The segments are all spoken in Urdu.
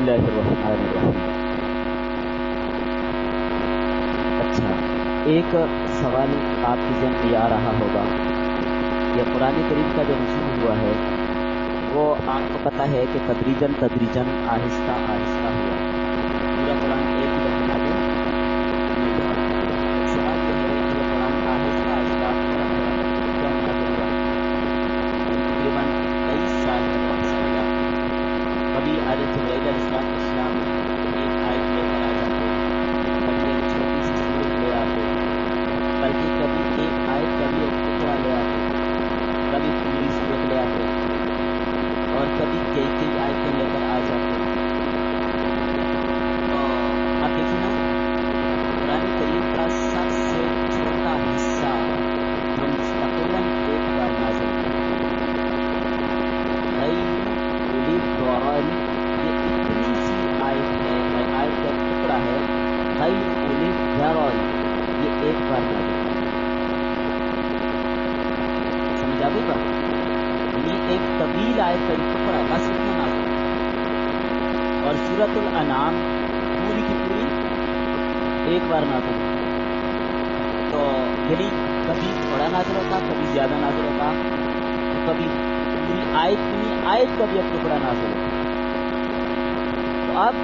اللہ الرحمن الرحیم۔ اچھا، ایک سوال آپ کے ذہن میں آ رہا ہوگا کہ قرآن کریم کا جو نزول ہوا ہے وہ آپ کو پتہ ہے کہ تدریجاً آہستہ آہستہ ہوا، پورا قرآن ایک ہی دفعہ نازل نہیں ہوا۔ سوال یہ ہے کہ قرآن آہستہ آہستہ کیوں نازل ہوا؟ تقریباً 23 سال کا عرصہ ہوا۔ کبھی حضرت جبرائیل علیہ السلام ایک آیت لے کر آ جاتے، کبھی ایک چھوٹی سی سورت لے آتے، بلکہ کبھی ایک آیت کبھی ایک ٹکڑا لے آتے، کبھی پوری سورت لے آتے، اور کبھی کئی آیتیں لے کر آ جاتے۔ تو اب دیکھیں نا، قرآن کریم کا سب سے چھوٹا حصہ جو مستقلاً ایک بار نازل ہوا، یہ اتنی سی آیت ہے، آیت کا ٹکڑا ہے، غیر اولی الضرر، یہ ایک بار نازل ہوا۔ سمجھا بھی بات؟ یعنی ایک طویل آیت کا ٹکڑا بس اتنا نازل ہوا۔ اور سورۃ الانعام پوری کی پوری ایک بار نازل ہوئی۔ تو یعنی کبھی تھوڑا نازل ہوتا، کبھی زیادہ نازل ہوتا، کبھی پوری آیت کا بھی ایک ٹکڑا نازل ہوتا۔ تو اب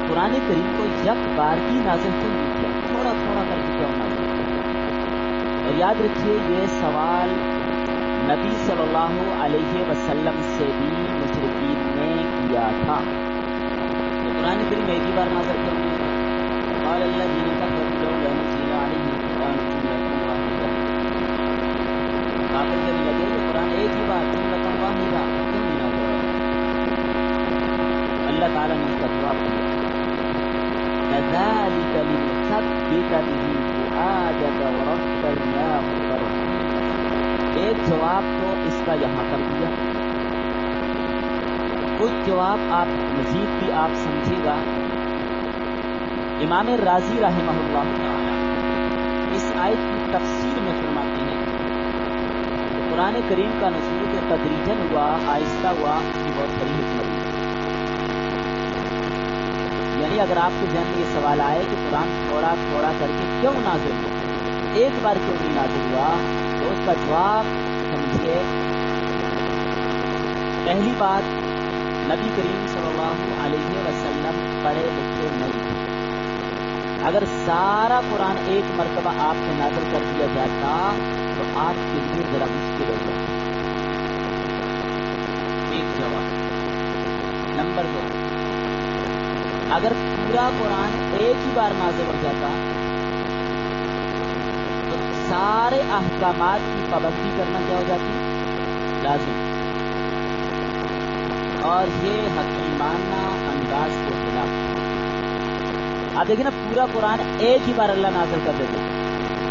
قرآن کریم کو یک بار کی نازل کیوں نہیں کیا؟ تھوڑا تھوڑا کر کے کیوں نازل کیا؟ اور یاد رکھیے یہ سوال نبی صلی اللہ علیہ وسلم سے بھی مشرکین نے کیا تھا کہ قرآن کریم ایک ہی بار نازل کیوں نہیں تھا؟ قال الذین کفروا لولا نزل علیہ القرآن جملۃ واحدہ، کافر کہنے لگے کہ قرآن ایک ہی بار جملۃ واحدہ کیوں نہیں نازل ہوا؟ اللہ تعالیٰ نے اس کا جواب دیا، كذلك لنثبت به فؤادك ورتلناه ترتیلا۔ ایک جواب تو اس کا یہاں پر دیا، کچھ جواب آپ مزید بھی آپ سمجھے گا۔ امام رازی رحمہ اللہ تعالی اس آیت کی تفسیر میں فرماتے ہیں کہ قرآن کریم کا نزول جو تدریجاً ہوا، آہستہ ہوا، اس کی بہت بڑی حکمت ہے۔ یعنی اگر آپ کے ذہن میں یہ سوال آئے کہ قرآن تھوڑا تھوڑا کر کے کیوں نازل ہوا، ایک بار کیوں نہیں نازل ہوا، تو اس کا جواب سمجھیے۔ پہلی بات، نبی کریم صلی اللہ علیہ وسلم پڑھے لکھے نہیں تھے۔ اگر سارا قرآن ایک مرتبہ آپ سے نازل کر دیا جاتا تو آپ کے لیے ذرا مشکل ہو جاتا۔ ایک جواب۔ نمبر 2، اگر پورا قرآن ایک ہی بار نازل ہو جاتا تو سارے احکامات کی پابندی کرنا کیا ہو جاتی؟ لازم۔ اور یہ حکیمانہ انداز کے خلاف۔ آپ دیکھیں نا، پورا قرآن ایک ہی بار اللہ نازل کر دیتے،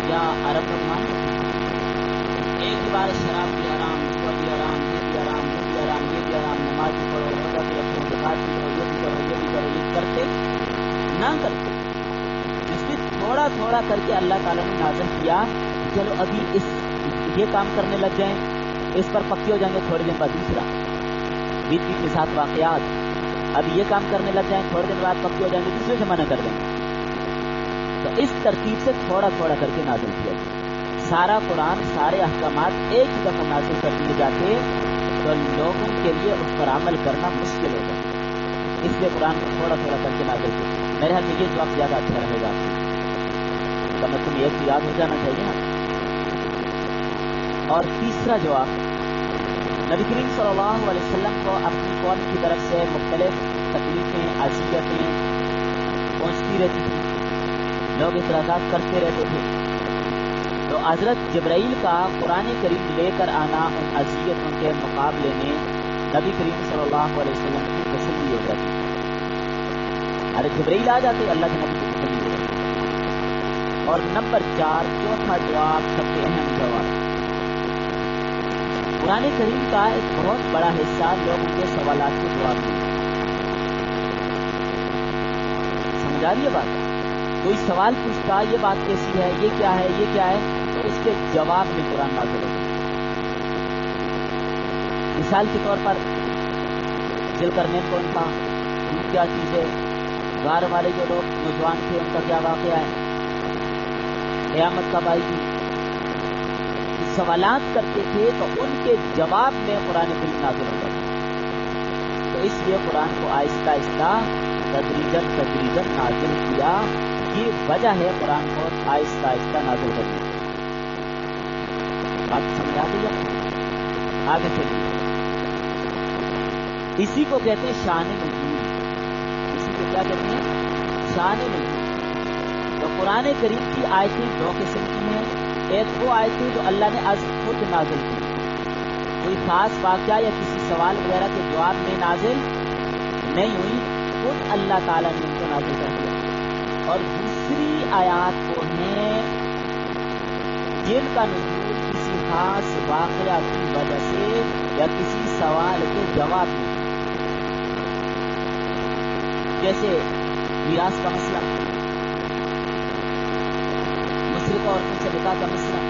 یا عرب رحمان ایک ہی بار شراب بھی حرام، وہ بھی حرام، یہ بھی حرام، وہ بھی حرام، یہ بھی حرام، نماز بھی پڑھو، روزہ بھی رکھو، زکات بھی دو، یہ بھی کرو، یہ بھی کرو، یہ کرتے نہ کرتے، اس میں تھوڑا تھوڑا کر کے اللہ تعالیٰ نے نازل کیا۔ چلو ابھی یہ کام کرنے لگ جائیں، اس پر پکے ہو جائیں گے، تھوڑے دن بعد دوسرا، بیچ بیچ کے ساتھ واقعات، ابھی یہ کام کرنے لگ جائیں، تھوڑے دن بعد پکے ہو جائیں گے، دوسرے سے منع کر دیں گے۔ تو اس ترتیب سے تھوڑا تھوڑا کر کے نازل کیا گیا۔ سارا قرآن، سارے احکامات ایک ہی دفعہ نازل کر دیے جاتے تو لوگوں کے لیے اس پر عمل کرنا مشکل ہو جاتا، اس لیے قرآن کو تھوڑا تھوڑا کر کے نازل کیا۔ میرے خیال میں یہ جواب زیادہ اچھا رہے گا آپ کو، کم از کم یہ یاد ہو جانا چاہیے نا۔ اور تیسرا جواب، نبی کریم صلی اللہ علیہ وسلم کو اپنی قوم کی طرف سے مختلف تکلیفیں، اذیتیں پہنچتی رہتی تھیں، لوگ اعتراضات کرتے رہتے تھے، تو حضرت جبرائیل کا قرآن کریم لے کر آنا ان اذیتوں کے مقابلے میں نبی کریم صلی اللہ علیہ وسلم کی تسلی ہو جاتی۔ حضرت جبرائیل آ جاتے، اللہ کے نبی کی تسلی ہو جاتی۔ اور نمبر 4، چوتھا جواب، سب سے اہم جواب، قرآن کریم کا ایک بہت بڑا حصہ لوگوں کے سوالات کے جواب دیں۔ سمجھ آ رہی ہے بات؟ کوئی سوال پوچھتا، یہ بات کیسی ہے، یہ کیا ہے، یہ کیا ہے، تو اس کے جواب میں قرآن نازل ہوتا۔ مثال کے طور پر ذوالقرنین کون تھا؟ نزول کیا چیز ہے، غار والے جو لوگ نوجوان تھے ان کا کیا واقعہ ہے، قیامت کب آئے گی، سوالات کرتے تھے تو ان کے جواب میں قرآن کریم نازل ہوتا تھا۔ تو اس لیے قرآن کو آہستہ آہستہ تدریجاً نازل کیا، یہ وجہ ہے قرآن کو آہستہ آہستہ نازل کرنے کی۔ بات سمجھ آ گئی ہے؟ آگے چلیے، اسی کو کہتے ہیں شان نزول، اسی کو کیا کہتے ہیں، شان نزول۔ تو قرآن کریم کی آیتیں دو قسم کی ہیں، ایک وہ آیتیں جو اللہ نے از خود نازل کی، کوئی خاص واقعہ یا کسی سوال وغیرہ کے جواب میں نازل نہیں ہوئی، خود اللہ تعالیٰ نے ان کو نازل کر دیا، اور دوسری آیات کو ہیں جن کا نزول کسی خاص واقعہ کی وجہ سے یا کسی سوال کے جواب میں، جیسے میراث کا مسئلہ، مشرق عورتوں سے نکاح کا مسئلہ،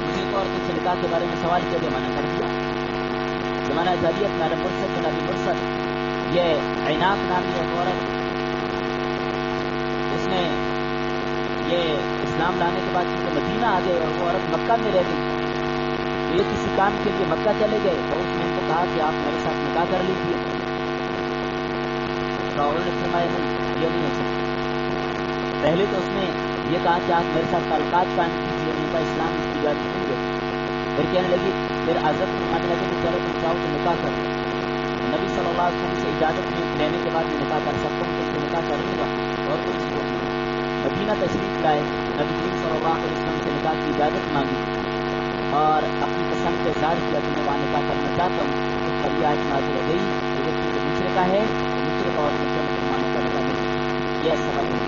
مشرق عورتوں سے نکاح کے بارے میں سوال کیا گیا، منع کر دیا۔ زمانہ جاہلیت میں نبی مرسل یہ عیناق نامی ایک عورت، اس نے یہ اسلام لانے کے بعد چونکہ مدینہ آ گئے اور وہ عورت مکہ میں رہ گئی، تو یہ کسی کام کے لیے مکہ چلے گئے، تو اس نے ان کو کہا کہ آپ میرے ساتھ نکاح کر لیجیے، تو انہوں نے فرمایا نہیں، یہ نہیں ہو سکتا۔ پہلے تو اس نے یہ کہا کہ آپ میرے ساتھ تعلقات قائم کیجیے، ان کا اسلام اس کی اجازت نہیں ہے۔ پھر کہنے لگی، پھر حضرت فرمانے لگے کہ چلو تم چاہو تو نکاح کر، نبی صلی اللہ علیہ وسلم سے اجازت لینے کے بعد میں نکاح کر سکتا ہوں، تو اس کو نکاح کر لوں گا، اور کوئی صورت نہیں۔ مدینہ تشریف لائے، نبی کریم صلی اللہ علیہ وسلم سے نکاح کی اجازت مانگی اور اپنی پسند کا اظہار کیا کہ میں وہاں نکاح کرنا چاہتا ہوں، تو کبھی آج نازل ہو گئی کہ جو دوسرے کا ہے دوسرے کا اور مسلمانوں کا نکاح نہیں، یہ سبب ہے۔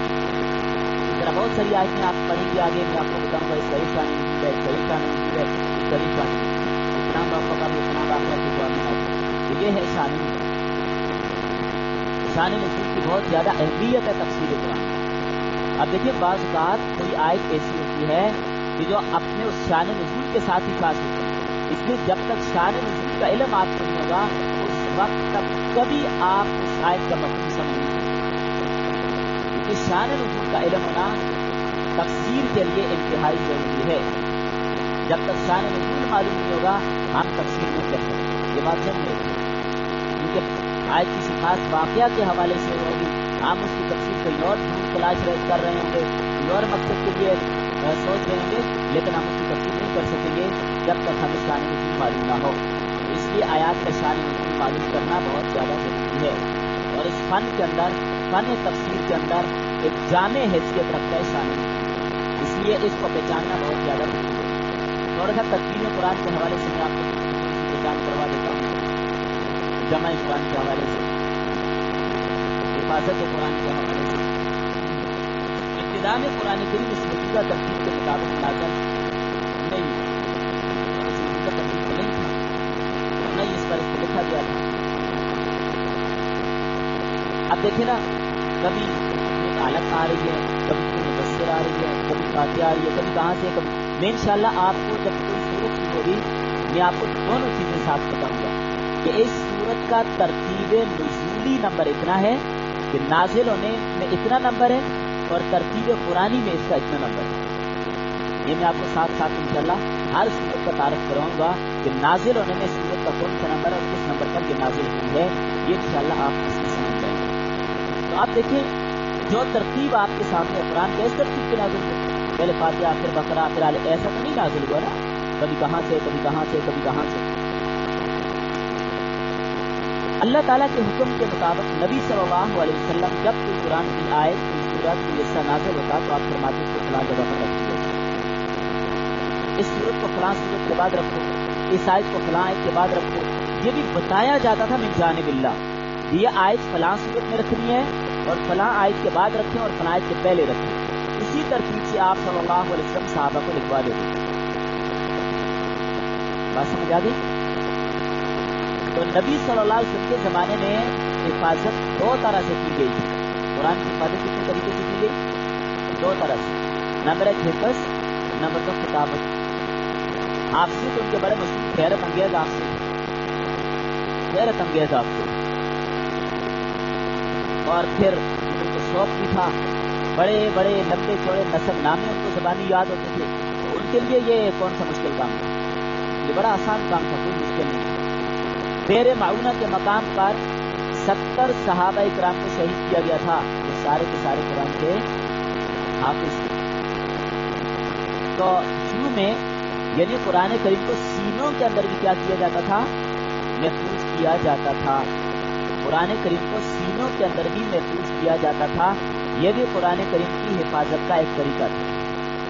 اس طرح بہت ساری آیتیں آپ پڑھیں گے، آگے میں آپ کو بتاؤں گا، اس کا شان نزول ہے، اس کا شان نزول ہے، اس کا شان اتنا باپ کا اتنا باپ کا جواب میں آتا ہے، یہ ہے شان نزول۔ شان نزول کی بہت زیادہ اہمیت ہے تفسیر قرآن۔ اب دیکھیے، بعض اوقات کوئی آیت ایسی ہوتی ہے کہ جو اپنے اس شان نزول کے ساتھ ہی خاص ہوتی ہے، اس لیے جب تک شان نزول کا علم آپ کو نہیں ہوگا اس وقت تک کبھی آپ اس آیت کا مفہوم سمجھ نہیں سکتے، کیونکہ شان نزول کا علم ہونا تفسیر کے لیے انتہائی ضروری ہے۔ جب تک شان نزول معلوم نہیں ہوگا ہم تفسیر نہیں کر سکتے، یہ بات سمجھ لیں، کیونکہ آیت کسی خاص واقعہ کے حوالے سے ہوگی، ہم اس کی تفسیر کوئی اور تلاش کر رہے ہوں گے، کوئی اور مقصد کے لیے سوچ رہے ہوں گے، لیکن ہم اس کی تفسیر نہیں کر سکیں گے جب تک ہمیں شان نزول معلوم نہ ہو۔ اس لیے آیات کا شان نزول معلوم کرنا بہت زیادہ ضروری ہے، اور اس فن کے اندر، فن تفسیر کے اندر ایک جامع حیثیت رکھتا ہے شان نزول، اس لیے اس کو پہچاننا بہت زیادہ ضروری ہے۔ تھوڑا سا تدبیر قرآن کے حوالے سے میں آپ کو پہچان کروا دیتا ہوں، جمع قرآن کے حوالے سے، حفاظت قرآن کے حوالے سے۔ ابتدا میں قرآن کریم اس موجودہ ترتیب کے مطابق نازل نہیں ہوا، اس موجودہ ترتیب میں نہیں تھا، نہیں اس پر اس کو لکھا گیا تھا۔ اب دیکھیں نا، کبھی حالت آ رہی ہے، کبھی کوئی مفسر آ رہی ہے، کبھی فاتحہ آ رہی ہے، کبھی کہاں سے، کبھی میں انشاءاللہ آپ کو جب کوئی صورت شروع ہوگی میں آپ کو دونوں چیزیں ساتھ بتاؤں گا کہ اس صورت کا ترتیب نزولی نمبر اتنا ہے کہ نازل ہونے میں اتنا نمبر ہے، اور ترتیب قرآنی میں اس کا اتنا نمبر ہے۔ یہ میں آپ کو ساتھ ساتھ انشاءاللہ ہر صورت کا تعارف کراؤں گا کہ نازل ہونے میں صورت کا کون سا نمبر ہے اور کس نمبر پر یہ نازل ہوئی ہے، یہ انشاءاللہ آپ اس میں سمجھ جائیں گے۔ تو آپ دیکھیں، جو ترتیب آپ کے سامنے قرآن کے اس ترتیب کے نازل ہوئے، پہلے فاتحہ پھر بقرہ پھر آل، ایسا تو نہیں نازل ہوا نا، کبھی کہاں سے کبھی کہاں سے کبھی کہاں سے۔ اللہ تعالیٰ کے حکم کے مطابق نبی صلی اللہ علیہ وسلم جب کوئی قرآن کی آیت کوئی سورت کوئی حصہ نازل ہوتا تو آپ فرماتے اس کو فلاں جگہ پر رکھیے، اس سورت کو فلاں سورت کے بعد رکھو، اس آیت کو فلاں آیت کے بعد رکھو، یہ بھی بتایا جاتا تھا من جانب اللہ، یہ آیت فلاں سورت میں رکھنی ہے اور فلاں آیت کے بعد رکھیں اور فلاں آیت کے پہلے رکھیں۔ اسی ترتیب سے آپ صلی اللہ علیہ وسلم صحابہ کو لکھوا دیتے۔ بات سمجھ آ گئی؟ تو نبی صلی اللہ علیہ وسلم کے زمانے میں حفاظت دو طرح سے کی گئی تھی۔ قرآن کی حفاظت کتنے طریقے سے کی گئی؟ دو طرح سے، نمبر ایک حفظ، نمبر دو کتابت۔ حافظ تو ان کے بڑے مشہور غیرت انگیز حافظ، غیرت انگیز حافظ، اور پھر ان کو شوق بھی تھا، بڑے بڑے لمبے چوڑے نسب نامے ان کو زبانی یاد ہوتے تھے، تو ان کے لیے یہ کون سا مشکل کام تھا؟ یہ بڑا آسان کام تھا، کوئی مشکل نہیں۔ دیر معونہ کے مقام پر 70 صحابہ اکرام کو شہید کیا گیا تھا، جو سارے کے سارے قرآن کے حافظ تھے۔ تو شروع میں یعنی قرآن کریم کو سینوں کے اندر بھی کیا کیا جاتا تھا؟ محفوظ کیا جاتا تھا۔ قرآن کریم کو سینوں کے اندر بھی محفوظ کیا جاتا تھا، یہ بھی قرآن کریم کی حفاظت کا ایک طریقہ تھا۔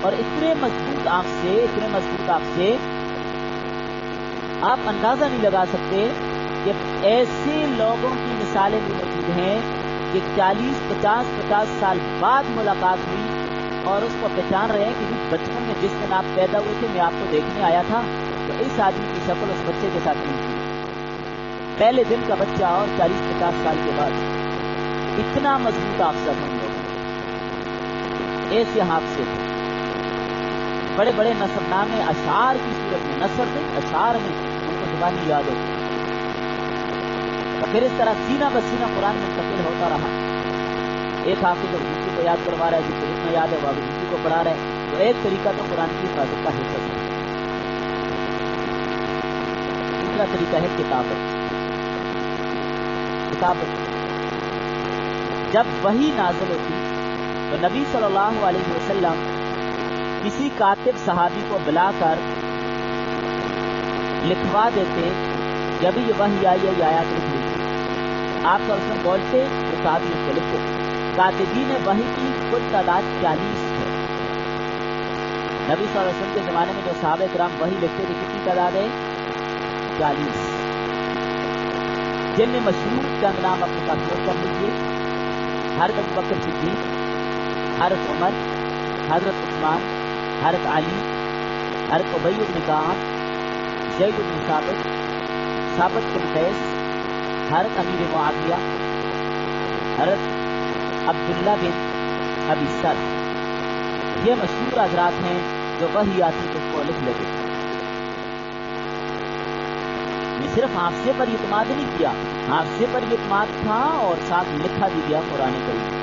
اور اتنے مضبوط آپ سے آپ اندازہ نہیں لگا سکتے کہ ایسے لوگوں کی مثالیں بھی موجود ہیں کہ 40-50 سال بعد ملاقات ہوئی اور اس کو پہچان رہے ہیں کہ بچپن میں جس دن آپ پیدا ہوئے تھے میں آپ کو دیکھنے آیا تھا تو اس آدمی کی شکل اس بچے کے ساتھ نہیں تھی۔ پہلے دن کا بچہ اور 40-50 سال کے بعد، اتنا مضبوط حافظہ تھا ان لوگوں، ایسے حافظے تھے۔ بڑے بڑے نثر نامے اشعار کی صورت میں، نثر نہیں اشعار میں ان کو زبانی یاد ہوتی، پھر اس طرح سینہ بسینہ قرآن منتقل ہوتا رہا۔ ایک حافظ اور دوسرے کو یاد کروا رہا ہے، جس کو اتنا یاد ہے وہ آگے دوسرے کو پڑھا رہا ہے، تو ایک طریقہ تو قرآن کی حفاظت کا حصہ ہے۔ دوسرا طریقہ ہے کتابت۔ جب وحی نازل ہوتی تو نبی صلی اللہ علیہ وسلم کسی کاتب صحابی کو بلا کر لکھوا دیتے کہ ابھی یہ وحی آئی ہے، یہ آیات لکھ لیجیے۔ آپ صلی اللہ علیہ وسلم بولتے تو صحابی اس کو لکھتے۔ کاتبین وحی کی کل تعداد 40 ہے۔ نبی صلی اللہ علیہ وسلم کے زمانے میں جو صحابہ کرام وحی لکھتے تھے کتنی تعداد ہے؟ 40، جن میں مشہور چند نام اپنے پاس نوٹ کر لیجیے: حضرت ابوبکر صدیق، حضرت عمر، حضرت عثمان، حضرت علی، حضرت ابی بن کعب، زید بن ثابت، ثابت بن قیس، حضرت امیر معاویہ، حضرت عبداللہ بن ابی سر۔ یہ مشہور حضرات ہیں جو وحی آتی تو اس کو لکھ لیتے تھے۔ صرف حافظے پر اعتماد نہیں کیا، حافظے پر اعتماد تھا اور ساتھ لکھا بھی گیا قرآن کریم۔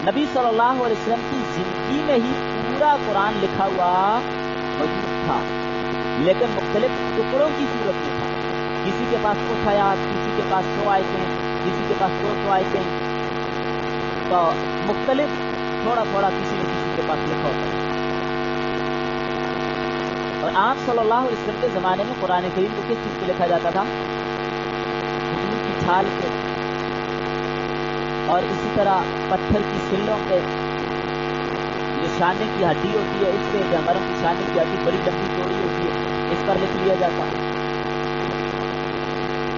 نبی صلی اللہ علیہ وسلم کی زندگی میں ہی پورا قرآن لکھا ہوا موجود تھا، لیکن مختلف ٹکڑوں کی صورت میں تھا۔ کسی کے پاس کچھ آیات، کسی کے پاس 100 آیتیں، کسی کے پاس 200 آیتیں، تو مختلف تھوڑا تھوڑا کسی نہ کسی کے پاس لکھا ہوتا ہے۔ اور آپ صلی اللہ علیہ وسلم کے زمانے میں قرآن کریم کو کس چیز پہ لکھا جاتا تھا؟ کھجور کی چھال پہ، اور اسی طرح پتھر کی سلوں پہ، جو شانے کی ہڈی ہوتی ہے اس پہ، جانوروں کی شانے کی ہڈی بڑی لمبی چوڑی ہوتی ہے اس پر لکھ لیا جاتا،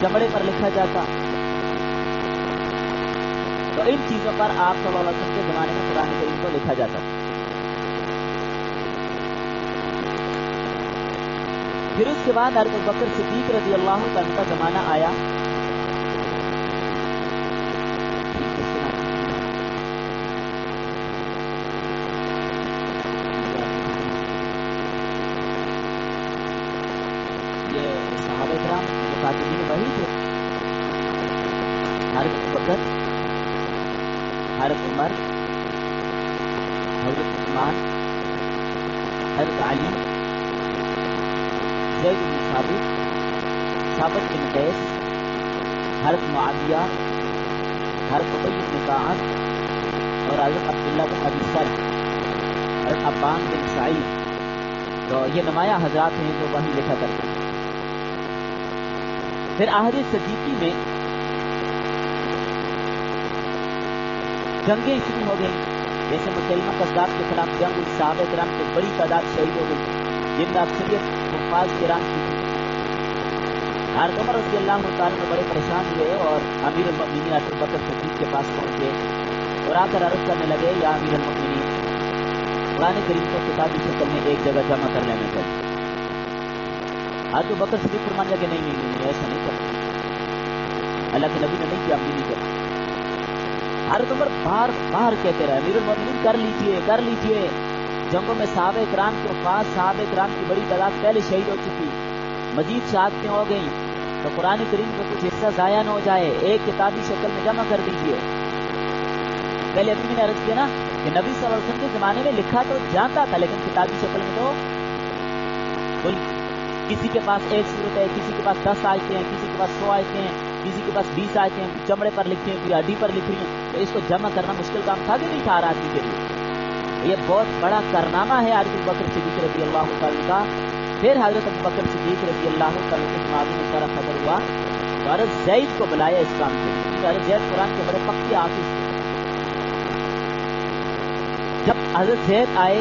چمڑے پر لکھا جاتا۔ تو ان چیزوں پر آپ صلی اللہ علیہ وسلم کے زمانے میں قرآن کریم کو لکھا جاتا۔ پھر اس کے بعد حضرت ابوبکر صدیق رضی اللہ عنہ کا زمانہ آیا۔ یہ صحابہ کرام جو کاتبین وحی تھے، حضرت ابوبکر، حضرت عمر، حضرت عثمان، حضرت علی، زید بن ثابت، ثابت بن قیس، حضرت معاویہ، حضرت ابی بن کعب اور حضرت عبداللہ بن ابی سر، حضرت عبان بن سعید، تو یہ نمایاں حضرات ہیں جو وحی لکھا کرتے ہیں۔ پھر عہد صدیقی میں جنگیں شروع ہو گئیں، جیسے مسلمہ کذاب کے خلاف جنگ ہوئی، صحابہ کرام کی بڑی تعداد شہید ہو گئی، جن میں اکثریت حفاظ کرام کی تھی۔ حضرت عمر رضی اللہ تعالیٰ میں بڑے پریشان ہوئے اور امیر المؤمنین حضرت ابوبکر صدیق کے پاس پہنچے اور آ کر عرض کرنے لگے، یا امیر المؤمنین، قرآن کریم کو کتابی شکل میں ایک جگہ جمع کر لینا چاہیے۔ حضرت ابوبکر صدیق فرمانے لگے، نہیں ایسا نہیں کرنا، اللہ کے نبی نے نہیں کیا، ہم بھی نہیں کرنا۔ حضرت عمر بار بار کہتے رہے، امیر المؤمنین کر لیجئے، جنگوں میں صحابہ کرام کے وفات، صحابہ کرام کی بڑی تعداد پہلے شہید ہو چکی، مزید شہادتیں ہو گئیں، تو قرآن کریم کا کچھ حصہ ضائع نہ ہو جائے، ایک کتابی شکل میں جمع کر دیجیے۔ پہلے ابھی میں نے عرض کیا نا کہ نبی صلی اللہ علیہ وسلم کے زمانے میں لکھا تو جانتا تھا، لیکن کتابی شکل میں تو کوئی، کسی کے پاس ایک صورت ہے، کسی کے پاس 10 آیتیں ہیں، کسی کے پاس 100 آیتیں ہیں، کسی کے پاس 20 آیتیں ہیں، چمڑے پر لکھی ہیں، کوئی ہڈی پر لکھ رہی ہیں، تو اس کو جمع کرنا مشکل کام تھا کہ نہیں تھا ہر آدمی کے لیے؟ یہ بہت بڑا کارنامہ ہے حضرت ابوبکر صدیق رضی اللہ تعالیٰ کا۔ پھر حضرت ابوبکر صدیق رضی اللہ تعالیٰ کے دماغ میں سارا خبر ہوا تو حضرت زید کو بلایا اس کام کے لیے۔ حضرت زید قرآن کے بڑے پکے حافظ تھے۔ جب حضرت زید آئے،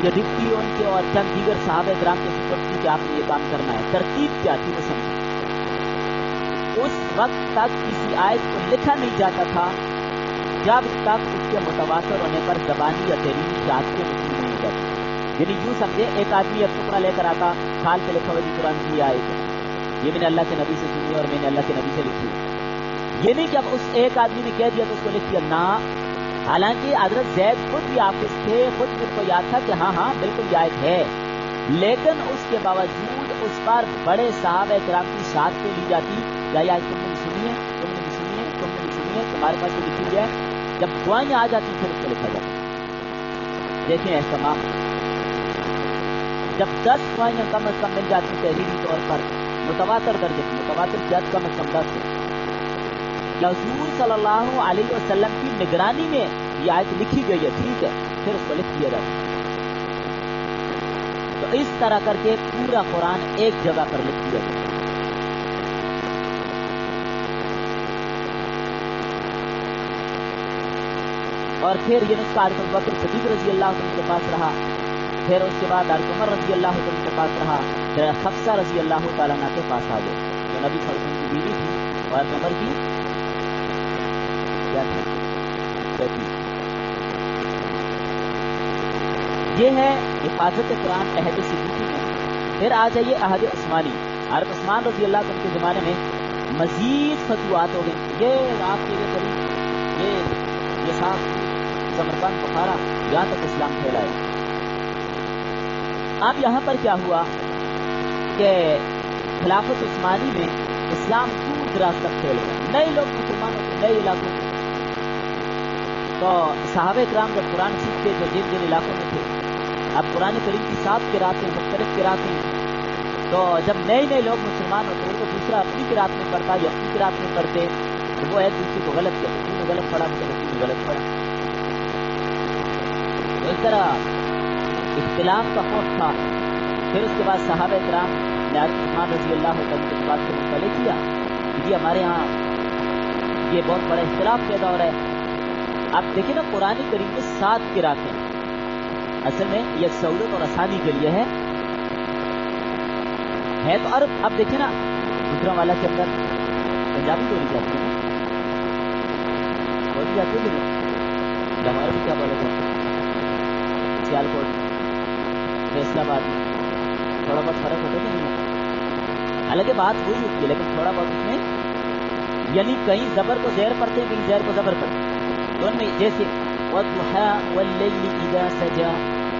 یہ ڈپٹی ان کے اور چند دیگر صحابہ کرام کے سپرد کی کہ آپ نے یہ کام کرنا ہے، ترتیب کیا تھی وہ سمجھے۔ اس وقت تک کسی آیت کو لکھا نہیں جاتا تھا جب تک اس کے متواتر ہونے پر زبانی یا تحریری شہادتیں مسلم نہیں ہو جاتی۔ یعنی یوں سمجھے ایک آدمی ایک ٹکڑا لے کر آتا، کھال پہ لکھا ہوا جی قرآن کی آیت ہے، یہ میں نے اللہ کے نبی سے سنی اور میں نے اللہ کے نبی سے لکھی۔ یہ نہیں کہ اب اس ایک آدمی نے کہہ دیا تو اس کو لکھ دیا، نہ۔ حالانکہ حضرت زید خود بھی حافظ تھے، خود بھی کو یاد تھا کہ ہاں ہاں بالکل یہ آیت ہے، لیکن اس کے باوجود اس پر بڑے صحابہ کرام کی شہادتیں لی جاتی، کیا یہ آیت تم نے سنی ہے، تم نے سنی ہے، تم نے سنی ہے، تمہارے پاس جو لکھی ہوئی ہے۔ جب گواہیاں آ جاتی پھر اس کو لکھا جاتا۔ دیکھیں اہتمام، جب 10 گواہیاں کم از کم مل جاتی تحریری طور پر متواتر درجے کی، متواتر زیادہ کم از کم 10 ہے، حضور صلی اللہ علیہ وسلم کی نگرانی میں یہ آیت لکھی گئی ہے، ٹھیک ہے، پھر اس کو لکھ دیا جاتا۔ تو اس طرح کر کے پورا قرآن ایک جگہ پر لکھ دیا گیا۔ اور پھر یہ نسخہ حضرت ابوبکر صدیق رضی اللہ عنہ کے پاس رہا، پھر اس کے بعد حضرت عمر رضی اللہ عنہ کے پاس رہا، پھر حفصہ رضی اللہ تعالیٰ عنہ کے پاس آ گئے، جو نبی صلی اللہ علیہ وسلم کی بیوی تھی اور حضرت عمر کی کیا تھی؟ یہ ہے حفاظت قرآن عہد صدیقی میں۔ پھر آ جائیے عہد عثمانی۔ حضرت عثمان رضی اللہ عنہ کے زمانے میں مزید فتوحات ہو گئی، یہ آپ کے لیے قریب یہ صاحب سمرقند بخارا یہاں تک اسلام پھیلا ہے۔ اب یہاں پر کیا ہوا کہ خلافت عثمانی میں اسلام دور دراز تک پھیل گیا، نئے لوگ مسلمان ہوتے، نئے علاقوں میں۔ تو صحابہ کرام جب قرآن سیکھتے جو جن جن علاقوں میں تھے، اب قرآن کریم کی 7 قراتیں، مختلف قراتیں، تو جب نئے لوگ مسلمان ہوتے تو دوسرا اپنی قرات میں پڑھتا یا اپنی قرات میں پڑھتے تو وہ ایک دوسرے کو غلط کہتے، تم نے غلط پڑھا مطلب تم نے غلط پڑھا۔ تو اس طرح اختلاف کا خوف تھا۔ پھر اس کے بعد صحابہ کرام نے حضرت عثمان رضی اللہ عنہ کے بات کو مطلع کیا کہ یہ ہمارے ہاں یہ بہت بڑا اختلاف پیدا ہو رہا ہے۔ اب دیکھیں نا قرآن کریم میں 7 قراتیں، اصل میں یہ سہولت اور آسانی کے لیے ہے تو عرب۔ اب دیکھیں نا دوسرا والا کے اندر پنجابی بولی جاتی ہے، بولی جاتی ہے، لیکن ہمارے میں کیا بولا جاتا ہے؟ سیال کوٹ، فیصلہ آباد میں تھوڑا بہت فرق ہوتا ہے کہ نہیں؟ حالانکہ بات وہی ہوتی ہے لیکن تھوڑا بہت اس میں، یعنی کہیں زبر کو زیر پڑھتے ہیں، کہیں زیر کو زبر پڑھتے ہیں، دونوں میں جیسے وَالضُّحَىٰ وَاللَّيْلِ إِذَا سَجَىٰ،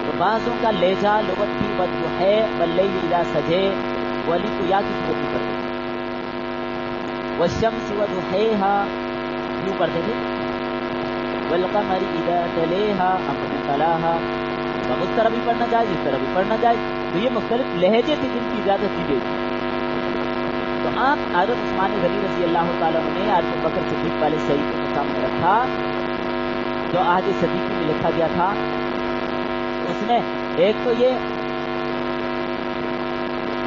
تو بعضوں کا لہجہ لغت تھی وَالضُّحَىٰ وَاللَّيْلِ إِذَا سَجَىٰ، ولی کو یا کی صورت میں پڑھتے تھے، وَالشَّمْسِ وَضُحَيْهَا یوں پڑھتے تھے، وَالْقَمَرِ إِذَا تَلَاهَا ہم نے تلاها، تو اس طرح بھی پڑھنا جائز، اس طرح بھی پڑھنا جائز۔ تو یہ مختلف لہجے تھے جن کی اجازت دی گئی تھی۔ تو آپ حضرت عثمان غنی رضی اللہ تعالیٰ عنہ نے حضرت بکر صدیق والے صحیح کے سامنے رکھا جو عہد صدیقی میں لکھا گیا تھا۔ اس میں ایک تو یہ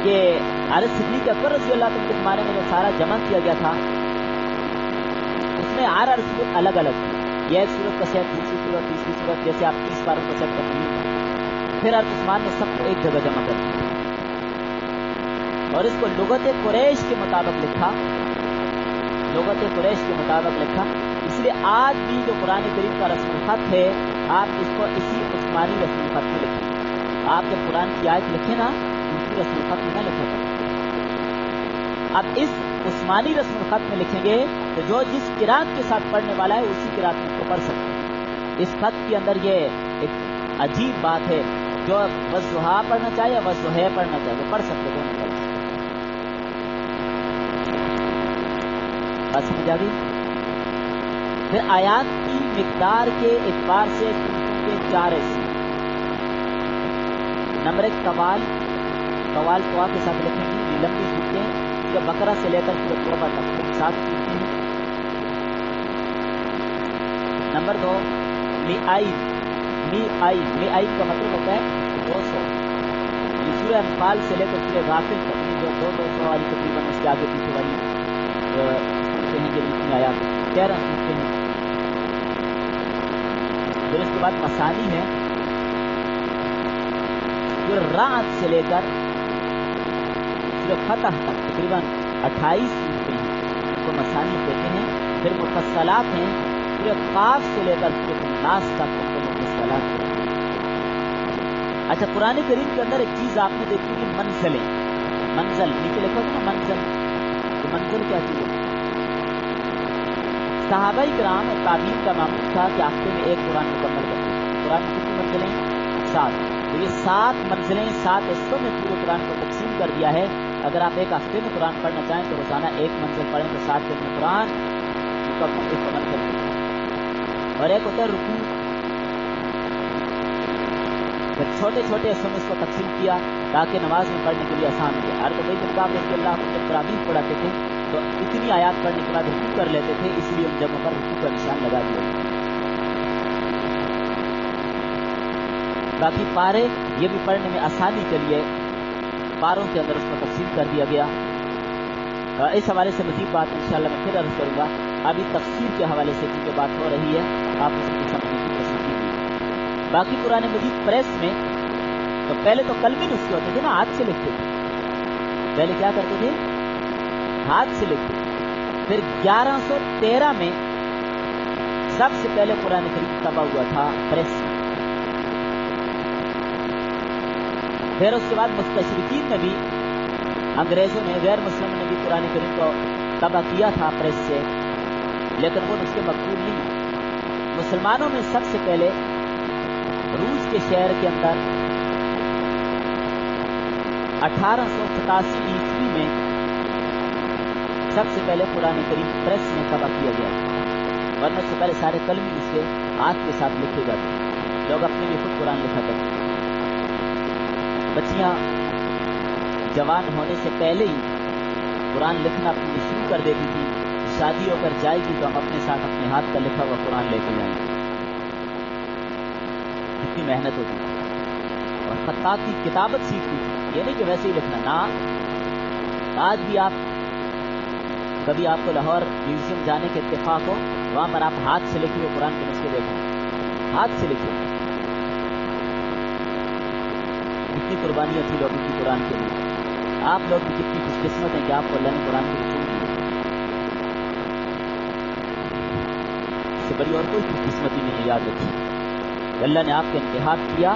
کہ حضرت صدیق اکبر رضی اللہ عنہ کے زمانے میں جو سارا جمع کیا گیا تھا اس میں ہر صورت الگ الگ تھی، یہ ایک صورت کا سیٹ، دوسری صورت، تیسری صورت، جیسے آپ 30 باروں کا سیٹ کرتے ہیں۔ پھر حضرت عثمان نے سب کو ایک جگہ جمع کر دیا اور اس کو لغت قریش کے مطابق لکھا، لغت قریش کے مطابق لکھا۔ اس لیے آج بھی جو قرآن کریم کا رسم الخط ہے آپ اس کو اسی عثمانی رسم الخط میں لکھیں۔ آپ جب قرآن کی آیت لکھیں نا دوسری رسم الخط میں نہ لکھیں، اب اس عثمانی رسم الخط میں لکھیں گے تو جو جس قرات کے ساتھ پڑھنے والا ہے اسی قرات میں اس کو پڑھ سکتے ہیں۔ اس خط کے اندر یہ ایک عجیب بات ہے، جو وضحا پڑھنا چاہے یا وضحے پڑھنا چاہے وہ پڑھ سکتے، دونوں پڑھ سکتے۔ بس سمجھ آ گئی؟ پھر آیات کی مقدار کے اعتبار سے سورتوں کے 4 حصے۔ نمبر 1 طوال طوا کے ساتھ لکھیں گی، یہ لمبی صورتیں جو بقرہ سے لے کر سورۃ توبہ تک 7 صورتیں ہیں۔ نمبر 2 میعاد کا مطلب ہوتا ہے 200، یہ سورہ انفال سے لے کر سورہ غافر تک، جو 200 والی تقریباً اس کے آگے پیچھے والی صورتیں ہیں، جو جتنی آیات 13 صورتیں ہیں۔ پھر اس کے بعد مثانی ہے، سورہ رعد سے لے کر سورہ فتح تک تقریباً 28 صورتیں ہیں، ان کو مثانی کہتے ہیں۔ پھر مفصلات ہیں، سورہ قاف سے لے کر سورہ الناس تک ان کو مفصلات کہتے ہیں۔ اچھا، قرآن کریم کے اندر ایک چیز آپ نے دیکھی کہ منزلیں، منزل نیچے لکھا تھا نا منزل، تو منزل کیا چیز ہے؟ صحابہ کرام اور تابعین کا معمول تھا کہ ہفتے میں ایک قرآن مکمل کرتے تھے۔ قرآن کی کتنی منزلیں؟ 7۔ تو یہ 7 منزلیں 7 حصوں میں پورے قرآن کو تقسیم کر دیا ہے۔ اگر آپ ایک ہفتے میں قرآن پڑھنا چاہیں تو روزانہ ایک منزل پڑھیں تو 7 دن میں قرآن مکمل کر دیں۔ اور ایک ہوتا ہے رکوع، چھوٹے چھوٹے حصوں میں اس کو تقسیم کیا تاکہ نماز میں پڑھنے کے لیے آسان ہو جائے۔ حضرت ابی بن کعب رضی اللہ عنہ جب تراویح پڑھاتے تھے تو اتنی آیات پڑھنے کے بعد رکوع کر لیتے تھے، اس لیے ان جگہوں پر رکوع کا نشان لگا دیا۔ باقی پارے یہ بھی پڑھنے میں آسانی کے لیے پاروں کے اندر اس کو تقسیم کر دیا گیا۔ اس حوالے سے مزید بات انشاءاللہ میں پھر عرض کروں گا۔ ابھی تفسیر کے حوالے سے چونکہ بات ہو رہی ہے، آپ اس کو سمجھنے کی کوشش کیجیے۔ باقی قرآن مجید پریس میں تو پہلے تو قلمی نسخے ہوتے تھے نا، ہاتھ سے لکھتے تھے۔ پہلے کیا کرتے تھے؟ ہاتھ سے لکھتے تھے۔ پھر 1113 میں سب سے پہلے قرآن کریم طبع ہوا تھا پریس میں۔ پھر اس کے بعد مستشرقین نے بھی، انگریزوں نے، غیر مسلموں نے بھی قرآن کریم کو طبع کیا تھا پریس سے، لیکن وہ نسخے مقبول نہیں ہوئے۔ مسلمانوں میں سب سے پہلے روس کے شہر کے اندر 1887 عیسوی میں سب سے پہلے قرآن کریم پریس میں طبع کیا گیا، ورنہ اس سے پہلے سارے قلمی نسخے ہاتھ کے ساتھ لکھے جاتے، لوگ اپنے لیے خود قرآن لکھا کرتے۔ بچیاں جوان ہونے سے پہلے ہی قرآن لکھنا اپنی شروع کر دیتی تھی، شادی ہو کر جائے گی تو ہم اپنے ساتھ اپنے ہاتھ کا لکھا ہوا قرآن لے کے جائیں گے۔ کتنی محنت ہوتی تھی، اور خطاط کی کتابت سیکھتی تھی، یہ نہیں کہ ویسے ہی لکھنا نا۔ آج بھی آپ کبھی آپ کو لاہور میوزیم جانے کے اتفاق ہو، وہاں پر آپ ہاتھ سے لکھے ہوئے قرآن کے نسخے دیکھیں، ہاتھ سے لکھے۔ کتنی قربانیاں تھی لوگوں کی قرآن کے لیے۔ آپ لوگ بھی کتنی خوش قسمت ہیں کہ آپ کو اللہ نے قرآن کے لیے چن لیا۔ اس سے بڑی اور کوئی خوش قسمتی نہیں ہے، یاد رکھیے۔ اللہ نے آپ کا انتخاب کیا،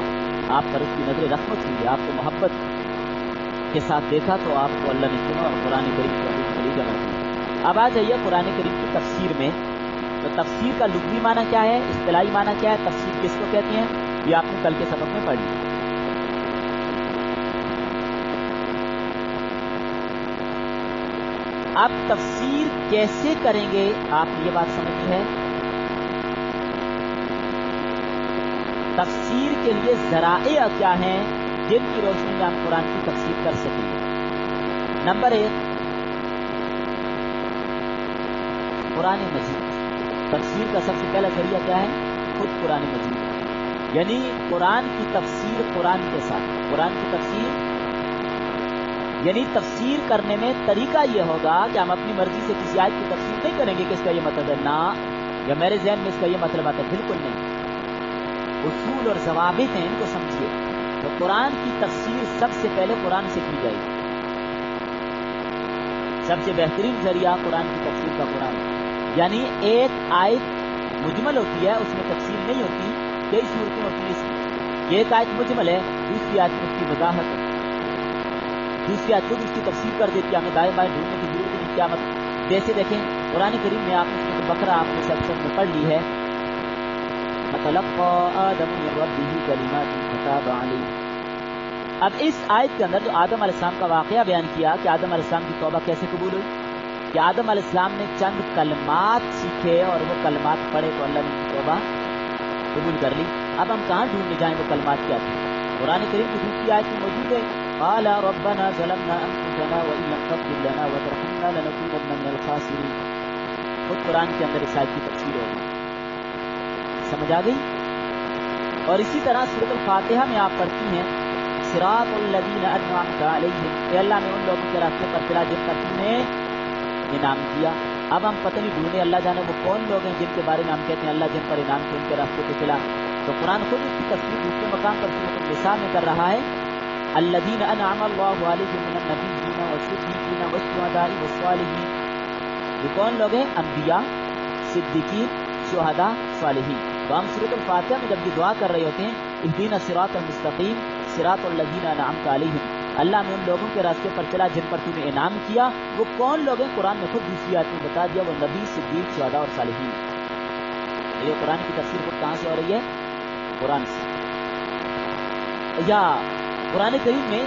آپ پر اس کی نظر رحمت ہوئی، آپ کو محبت کے ساتھ دیکھا تو آپ کو اللہ نے چنا اور قرآن کریم کو اپنی خلیجہ بنا دیا۔ اب آ جائیے قرآن کریم کی تفسیر میں۔ تو تفسیر کا لغوی معنی کیا ہے، اصطلاحی معنی کیا ہے، تفسیر کس کو کہتے ہیں، یہ آپ نے کل کے سبق میں پڑھ لیا۔ اب تفسیر کیسے کریں گے، آپ نے یہ بات سمجھی ہے۔ تفسیر کے لیے ذرائع کیا ہیں جن کی روشنی میں ہم قرآن کی تفسیر کر سکیں گے۔ نمبر 1، قرآن مجید۔ تفسیر کا سب سے پہلا ذریعہ کیا ہے؟ خود قرآن مجید، یعنی قرآن کی تفسیر قرآن کے ساتھ۔ قرآن کی تفسیر یعنی تفسیر کرنے میں طریقہ یہ ہوگا کہ ہم اپنی مرضی سے کسی آیت کی تفسیر نہیں کریں گے کہ اس کا یہ مطلب ہے، نہ، یا میرے ذہن میں اس کا یہ مطلب آتا ہے، بالکل نہیں۔ اصول اور ضوابط ہیں، ان کو سمجھیے۔ تو قرآن کی تفسیر سب سے پہلے قرآن سے کی جائے گی۔ سب سے بہترین ذریعہ قرآن کی تفسیر کا قرآن، یعنی ایک آیت مجمل ہوتی ہے، اس میں تفسیر نہیں ہوتی، کئی صورتیں ہوتی ہیں اس کی۔ ایک آیت مجمل ہے، دوسری آیت میں اس کی وضاحت ہے، دوسری آیت خود اس کی تفسیر کر دیتی ہے، ہمیں دائیں بائیں ڈھونڈنے کی ضرورت نہیں۔ کیا مطلب؟ جیسے دیکھیں قرآن کریم میں آپ نے بقرہ آپ نے سب میں پڑھ لی ہے، فتلقى آدم من ربه كلمات فتاب عليه۔ اب اس آیت کے اندر جو آدم علیہ السلام کا واقعہ بیان کیا کہ آدم علیہ السلام کی توبہ کیسے قبول ہوئی، کہ آدم علیہ السلام نے چند کلمات سیکھے اور وہ کلمات پڑھے تو اللہ نے ان کی توبہ قبول کر لی۔ اب ہم کہاں ڈھونڈنے جائیں وہ کلمات کیا تھے؟ قرآن کریم کی دوسری آیت میں موجود ہے، قال ربنا ظلمنا انفسنا وان لم تغفر لنا وترحمنا لنكونن من الخاسرین۔ خود قرآن کے اندر اس آیت کی تفسیر ہوگی، سمجھ آ گئی؟ اور اسی طرح سورۃ الفاتحہ میں آپ پڑھتی ہیں صراط الذین انعمت علیہم، کہ اللہ نے ان لوگوں کے راستے پر چلا جن پر تم نے انعام کیا۔ اب ہم پتہ نہیں ڈھونڈے، اللہ جانے وہ کون لوگ ہیں جن کے بارے میں ہم کہتے ہیں اللہ جن پر انعام کیا ان کے راستے پہ چلا۔ تو قرآن خود اس کی تفسیر دوسرے مقام پر سورۃ النساء میں کر رہا ہے، الذین انعم اللہ علیہم من النبیین والصدیقین والشہداء والصالحین۔ یہ کون لوگ ہیں؟ انبیاء، صدیقین، شہداء، صالحین۔ تو ہم سورۃ الفاتحہ میں جب یہ دعا کر رہے ہوتے ہیں اہدنا الصراط المستقیم صراط الذین انعمت علیہم، اللہ نے ان لوگوں کے راستے پر چلا جن پر تم نے انعام کیا، وہ کون لوگ ہیں؟ قرآن نے خود دوسری آیت میں بتا دیا، وہ نبی، صدیق، شہداء اور صالحین۔ یہ قرآن کی تفسیر خود کہاں سے ہو رہی ہے؟ قرآن سے۔ یا قرآن کریم میں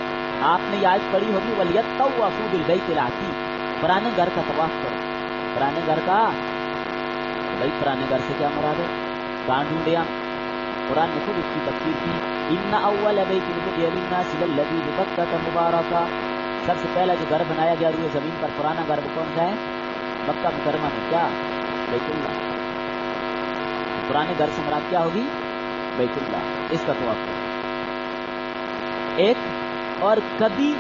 آپ نے یہ آیت پڑھی ہوگی وَلْيَطَّوَّفُوا بِالْبَيْتِ الْعَتِيقِ، پرانے گھر کا طواف کرو۔ پرانے گھر کا، بھائی پرانے گھر سے کیا مراد ہے؟ کہاں ڈھونڈے ہم؟ قرآن نے خود اس کی تفسیر کی، ان اول بیت وضع للناس للذی ببکۃ مبارکہ، سب سے پہلا جو گھر بنایا گیا روئے زمین پر پرانا گھر وہ کون سا ہے؟ مکہ مکرمہ میں، کیا؟ بیت اللہ۔ پرانے گھر سے مراد کیا ہوگی؟ بیت اللہ، اس کا طواف کرو۔ ایک اور کبھی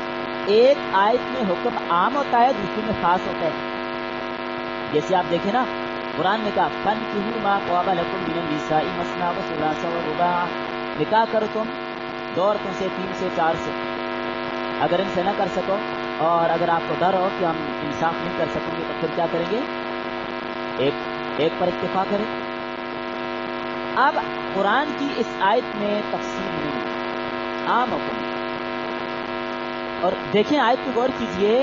ایک آیت میں حکم عام ہوتا ہے، دوسری میں خاص ہوتا ہے۔ جیسے آپ دیکھیں نا، قرآن نے کہا فَانْكِحُوا مَا طَابَ لَكُم مِّنَ النِّسَاءِ مَثْنَىٰ وَثُلَاثَ وَرُبَاعَ، نکاح کرو تم 2 عورتوں سے، 3 سے، 4 سے، اگر ان سے نہ کر سکو اور اگر آپ کو ڈر ہو کہ ہم انصاف نہیں کر سکیں گے تو پھر کیا کریں گے؟ ایک پر اکتفا کریں۔ اب قرآن کی اس آیت میں تفصیل نہیں، عام حکم۔ اور دیکھیں آیت کو غور کیجئے،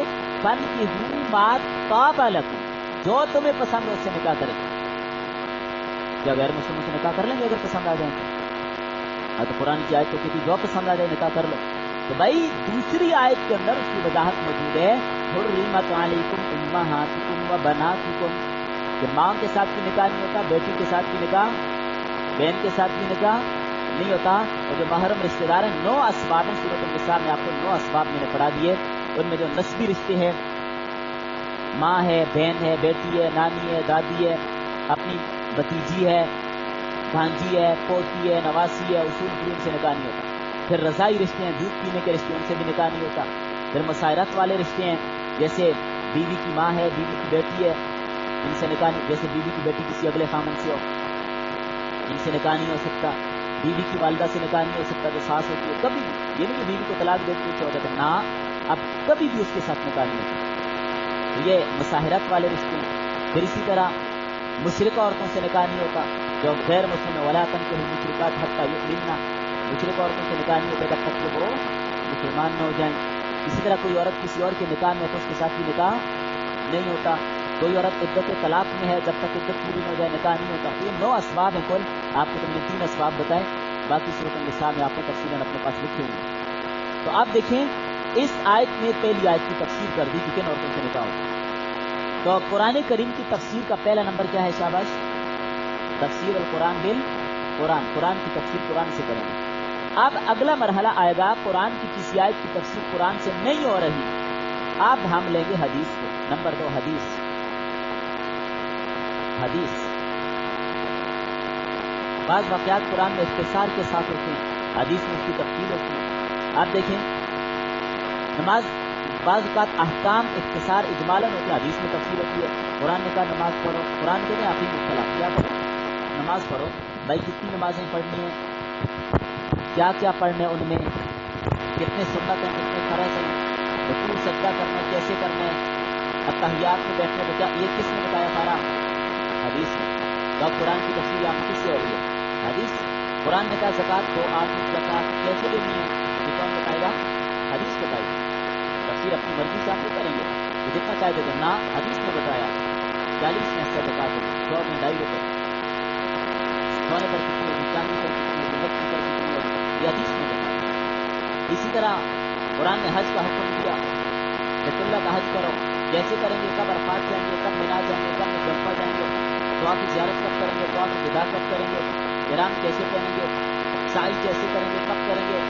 فَانْكِحُوا مَا طَابَ لَكُم، جو تمہیں پسند ہو اس سے نکاح کریں۔ کیا غیر مسلموں سے نکاح کر لیں گے اگر پسند آ جائیں تو؟ تو قرآن کی آیت تو کہتی جو پسند آ جائے نکاح کر لو۔ تو بھائی دوسری آیت کے اندر اس کی وضاحت موجود ہے، حرمت علیکم امہاتکم و بناتکم، کہ ماں کے ساتھ بھی نکاح نہیں ہوتا، بیٹی کے ساتھ بھی نکاح، بہن کے ساتھ بھی نکاح نہیں ہوتا، اور جو محرم رشتہ دار ہیں 9 اسباب ہیں، سورۃ النساء میں آپ کو 9 اسباب میں نے پڑھا دیے، ان میں جو نسبی رشتے ہیں، ماں ہے، بہن ہے، بیٹی ہے، نانی ہے، دادی ہے، اپنی بھتیجی ہے، بھانجی ہے، پوتی ہے، نواسی ہے، اصول کی ان سے نکاح نہیں ہوتا۔ پھر رضائی رشتے ہیں، دودھ پینے کے رشتے، ان سے بھی نکاح نہیں ہوتا۔ پھر مسائرت والے رشتے ہیں، جیسے بیوی کی ماں ہے، بیوی کی بیٹی ہے، ان سے نکاح نہیں، جیسے بیوی کی بیٹی کسی اگلے خامن سے ہو، ان سے نکاح نہیں ہو سکتا۔ بیوی کی والدہ سے نکاح نہیں ہو سکتا جو ساس ہوتی ہے، کبھی بھی، یہ نہیں کہ بیوی کو طلاق دیتی ہے چودہ تک، نہ، اب کبھی بھی اس کے ساتھ نکاح نہیں ہوتا۔ یہ مساہرت والے رشتے ہیں۔ پھر اسی طرح مشرکہ عورتوں سے نکاح نہیں ہوتا جو غیر مسلم ہے، ولا تنکحوا المشرکات حتی یؤمنن، مشرکہ عورتوں سے نکاح نہیں ہوتا جب تک کہ وہ مسلمان نہ ہو جائیں۔ اسی طرح کوئی عورت کسی اور کے نکاح میں ہے تو اس کے ساتھ بھی نکاح نہیں ہوتا۔ کوئی عورت عدت طلاق میں ہے، جب تک عدت پوری نہ ہو جائے نکاح نہیں ہوتا۔ تو یہ 9 اسباب ہیں کل، آپ کو تم نے 3 اسباب بتائے، باقی سورۃ النساء میں آپ نے تفصیلاً اپنے پاس لکھے ہوئے۔ تو آپ دیکھیں اس آیت میں پہلی آیت کی تفسیر کر دی کہ کن عورتوں سے نکاح ہوتا۔ تو قرآن کریم کی تفسیر کا پہلا نمبر کیا ہے؟ شاباش، تفسیر القرآن بالقرآن، قرآن کی تفسیر قرآن سے کریں گے۔ اب اگلا مرحلہ آئے گا، قرآن کی کسی آیت کی تفسیر قرآن سے نہیں ہو رہی، اب ہم لیں گے حدیث کو۔ نمبر 2 حدیث۔ بعض واقعات قرآن میں اختصار کے ساتھ ہوتے ہیں، حدیث میں اس کی تفصیل ہوتی ہے۔ آپ دیکھیں نماز، بعض اوقات احکام اختصار اجمالاً ہوتے ہیں، حدیث میں تفصیل ہوتی ہے۔ قرآن نے کہا نماز پڑھو، قرآن کہتے ہیں آپ ہی مختلف کیا پڑھو؟ نماز پڑھو۔ بھائی کتنی نمازیں پڑھنی ہیں، کیا کیا پڑھنے ان میں، کتنے سنت ہیں، کتنے فرض ہیں، رکوع سجدہ کرنا ہے کیسے کرنا ہے، اتحیات میں بیٹھنے کو کیا، یہ کس نے بتایا سارا؟ حدیث میں۔ تو اب قرآن کی تفسیر آپ کس سے ہو رہی ہے؟ حدیث۔ قرآن نے کہا زکوٰۃ کو 8 زکوٰۃ کیسے دینی ہے، یہ کون بتائے گا؟ حدیث بتائے گا۔ تفسیر اپنی مرضی سے آپ کو کریں گے، تو جتنا چاہے دے نہ، حدیث نے بتایا 40 میں 100 زکوٰۃ ہے، 100 میں 2.5 روپے، سونے پر کتنی چاندی پر کتنی اور مٹی پر کتنی اور یہ حدیث میں بتایا. اسی طرح قرآن نے حج کا حکم دیا, بیت اللہ کا حج کرو, کیسے کریں گے, کب عرفات جائیں گے, کب مینا جائیں گے, کب مزدلفہ جائیں گے, طواف کی زیارت کب کریں گے, طواف الوداع کب کریں گے, احرام کیسے پہنیں گے, سعی کیسے کریں گے, کب کریں گے,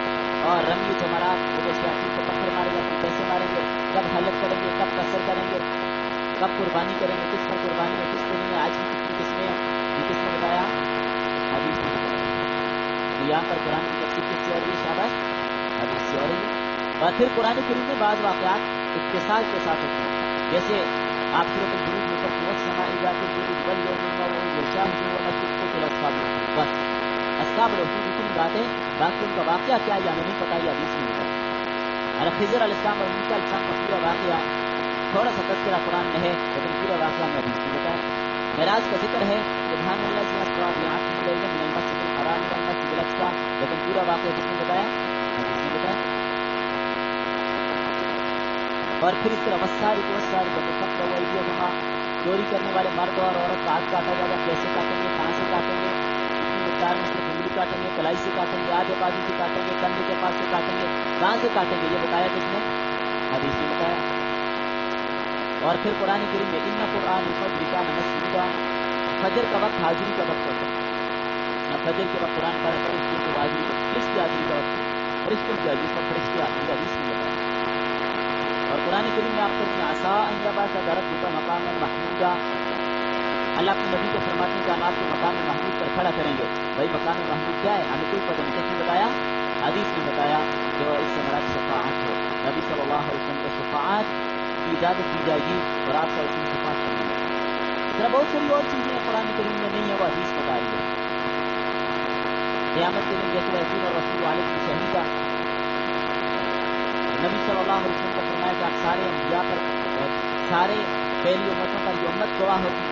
اور رمی جمرات وہ شیاطین کو پتھر مارے جاتے کیسے ماریں گے, کب حلق کریں گے, کب قصر کریں گے, کب قربانی کریں گے, کس پر قربانی ہے, کس کو نہیں ہے, آج کی کتنی قسمیں ہیں, یہ کس نے بتایا, حدیث نے بتایا. یہاں پر قرآن کی تفسیر کس سے ہو رہی ہے, شاباش, حدیث سے ہو رہی ہے. اور پھر قرآن کریم میں بعض واقعات اتصال کے ساتھ ہوتے ہیں, جیسے آپ صورت البروج میں کرتے وقت سماعی ذات البروج والیوم الموعود والشاہد والمشهود قتل اصحاب الأخدود. بس اصحاب الأخدود اتنی باتیں, باقی ان کا واقعہ کیا ہے ہمیں نہیں پتا, یہ حدیث میں بتایا. اور خضر علیہ السلام اور موسیٰ علیہ السلام کا پورا واقعہ تھوڑا سا تذکرہ قرآن میں ہے, لیکن پورا واقعہ میں حدیث میں بتایا. معراج کا ذکر ہے, سبحان اللہ سے اسرا بعبده لیلا من المسجد الحرام الى المسجد الاقصى, لیکن پورا واقعہ کس نے بتایا, حدیث میں بتایا. اور پھر اس طرح وساری بطفق ویدیہما, چوری کرنے والے مرد اور عورت کا ہاتھ کاٹا جائے گا, کیسے کاٹیں گے, کہاں سے کاٹیں گے, کتنی مقدار میں صرف انگلی کاٹیں گے, کلائی سے کاٹیں گے, آدھے بازو سے کاٹیں گے, کندھے کے پاس سے کاٹیں گے, کہاں سے کاٹیں گے, یہ بتایا کس نے, حدیث نے بتایا. اور پھر قرآن کریم میں ان قرآن الفجر کان مشہودا, فجر کا وقت حاضری کا وقت ہوتا ہے, فجر کے وقت قرآن پڑھا کر اس کو حاضری, فرشتے حاضری کا وقت, فرشتوں کی حاضری پر فرشتے حاضری کا حدیث نے بتایا. اور قرآن کریم میں آپ کرتے ہیں عصا ان یبعث ربک مقاما محمودا, اللہ اپنے نبی کو فرماتے ہیں کہ ہم آپ کو مقام محمود پر کھڑا کریں گے. بھائی مقام محمود کیا ہے, ہمیں کوئی پتہ نہیں, کس نے بتایا, حدیث نے بتایا. جو اس سے مراد شفاعت ہو, نبی صلی اللہ علیہ وسلم کو شفاعت کی اجازت دی جائے گی اور آپ کا اس میں شفاعت کریں گے. اس طرح بہت ساری اور چیزیں قرآن کریم میں نہیں ہے, وہ حدیث بتا رہی ہے. قیامت کے دن جیسے رسول اور رسول علیہ کی شہیدہ, نبی صلی اللہ علیہ وسلم کا فرمایا کہ آپ سارے انبیاء پر, سارے پہلی امتوں پر یہ امت گواہ ہوگی,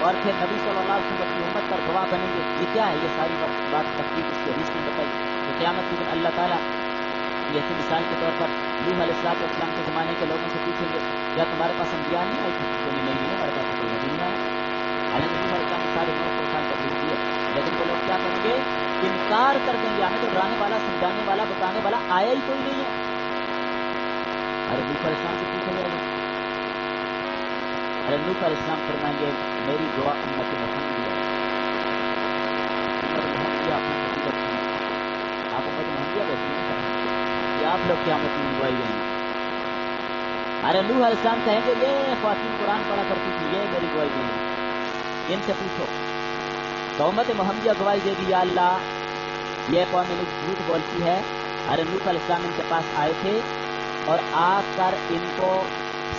اور پھر نبی صلی اللہ علیہ وسلم کی امت پر گواہ بنیں گے. یہ کیا ہے, یہ ساری بات تفصیل اس کی حدیث میں بتائی. تو قیامت کے دن اللہ تعالیٰ جیسے مثال کے طور پر نوح علیہ السلام کے زمانے کے لوگوں سے پوچھیں گے, کیا تمہارے پاس انبیاء نہیں آئی تھی, نہیں, ہمارے پاس کوئی نبی نہیں آیا. حالانکہ نوح علیہ السلام نے سارے 900 سال تبلیغ کی ہے, لیکن وہ لوگ کیا کریں گے, انکار کر دیں گے, ہمیں تو ڈرانے والا, سمجھانے والا, بتانے والا آیا ہی کوئی نہیں ہے. ارے نوح علیہ السلام سے پوچھا جائے گا, ارے نوح علیہ السلام فرمائیں گے میری دعا امت محمدیہ, امت محمدیہ اپنی فضیلت سنیں, آپ امت محمدیہ کا سنیں کہ آپ لوگ قیامت میں دعائی گئیں. ارے نوح علیہ السلام کہیں گے یہ خواتین قرآن پڑھا کرتی تھی, یہ میری گواہی دیں گے, ان سے پوچھو. تو امت محمدیہ گواہی دے گی, یا اللہ یہ قوم جھوٹ بولتی ہے. ارے نوح علیہ السلام ان کے پاس آئے تھے اور آ کر ان کو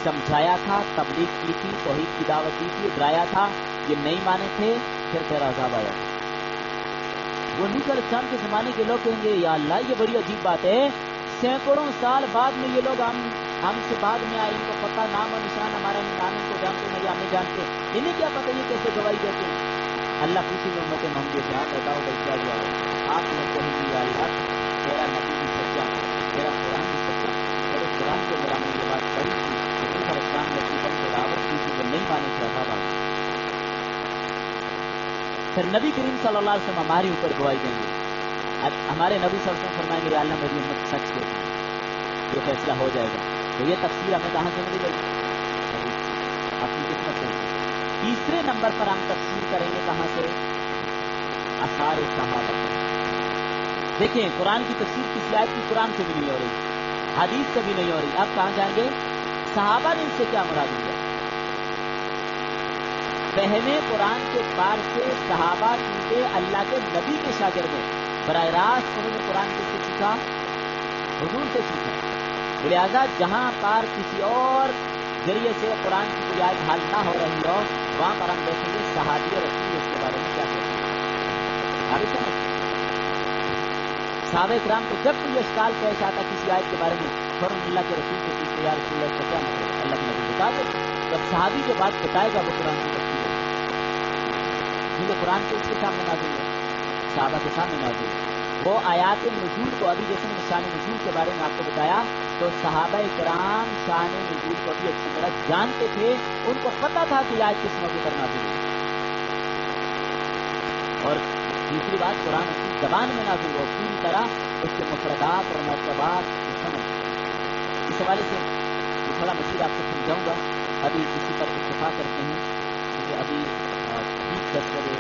سمجھایا تھا, تبلیغ کی تھی, توحید کی دعوت دی تھی, ڈرایا تھا, یہ نہیں مانے تھے, پھر تیرا عذاب آیا. وہ نوح علیہ السلام کے زمانے کے لوگ کہیں گے یا اللہ یہ بڑی عجیب بات ہے, سینکڑوں سال بعد میں یہ لوگ ہم سے بعد میں آئے, ان کو پتہ نام و نشان ہمارا نہیں, نام ان کو جانتے نہیں, ہمیں جانتے, انہیں کیا پتہ یہ کیسے گواہی دیتے ہیں. اللہ پوچھیں گے امت محمدیہ سے, آپ بتاؤ بھائی کیا جواب ہے. آپ لوگ کہیں گے یا اللہ تیرا نبی بھی سچا, تیرا قرآن بھی سچا, تیرے قرآن کو میرا میں یہ بات پڑھی تھی کہ نوح علیہ السلام نے پیپل کو دعوت کی تھی, وہ نہیں مانے تھے, عذاب آ گیا. پھر نبی کریم صلی اللہ علیہ وسلم ہمارے اوپر گواہی دیں گے, ہمارے نبی صلی اللہ علیہ وسلم فرمائیں گے یا اللہ میری امت سچ کہتی ہے, یہ فیصلہ ہو جائے گا. تو یہ تفسیر ہمیں کہاں سے ملی گئی, اپنی قسمت سے. تیسرے نمبر پر ہم تفسیر کریں گے کہاں سے, آثار صحابہ. دیکھیں قرآن کی تفسیر کسی آیت کی قرآن سے بھی نہیں ہو رہی, حدیث سے بھی نہیں ہو رہی. اب کہاں جائیں گے, صحابہ نے اس سے کیا مراد لیا. پہلے قرآن کے پار سے صحابہ کیونکہ اللہ کے نبی کے شاگرد ہیں, براہ راست انہوں نے قرآن کس سے سیکھا, حضور سے سیکھا. لہذا جہاں پار کسی اور ذریعے سے قرآن کی کوئی آیت حال نہ ہو رہی ہو, وہاں پر ہم دیکھیں گے صحابی رسول اس کے بارے میں کیا کہتے ہیں. صحابہ کرام کو جب کوئی اشکال پیش آتا کسی آیت کے بارے میں, فوراً اللہ کے رسول سے پوچھتے یا رسول اللہ کا کیا مطلب, اللہ کے نبی بتا دے. جب صحابی جو بات بتائے گا وہ قرآن کی تفسیر ہے, کیونکہ قرآن کو اس کے سامنے نازل ہے, صحابہ کے سامنے نازل ہے. وہ آیات نزول کو ابھی جیسے میں نے شان نزول کے بارے میں آپ کو بتایا, تو صحابہ کرام شان نزول کو بھی اچھی طرح جانتے تھے, ان کو پتا تھا کہ آیت کس موقع پر نازل ہے. اور دوسری بات قرآن اسی زبان میں نازل ہو پوری طرح اس کے مفردات اور مرتبات کو سمجھ. اس حوالے سے یہ تھوڑا مزید آپ کو سمجھاؤں گا. ابھی اسی پر اتفاق کرتے ہیں کیونکہ ابھی ٹھیک 10 بجے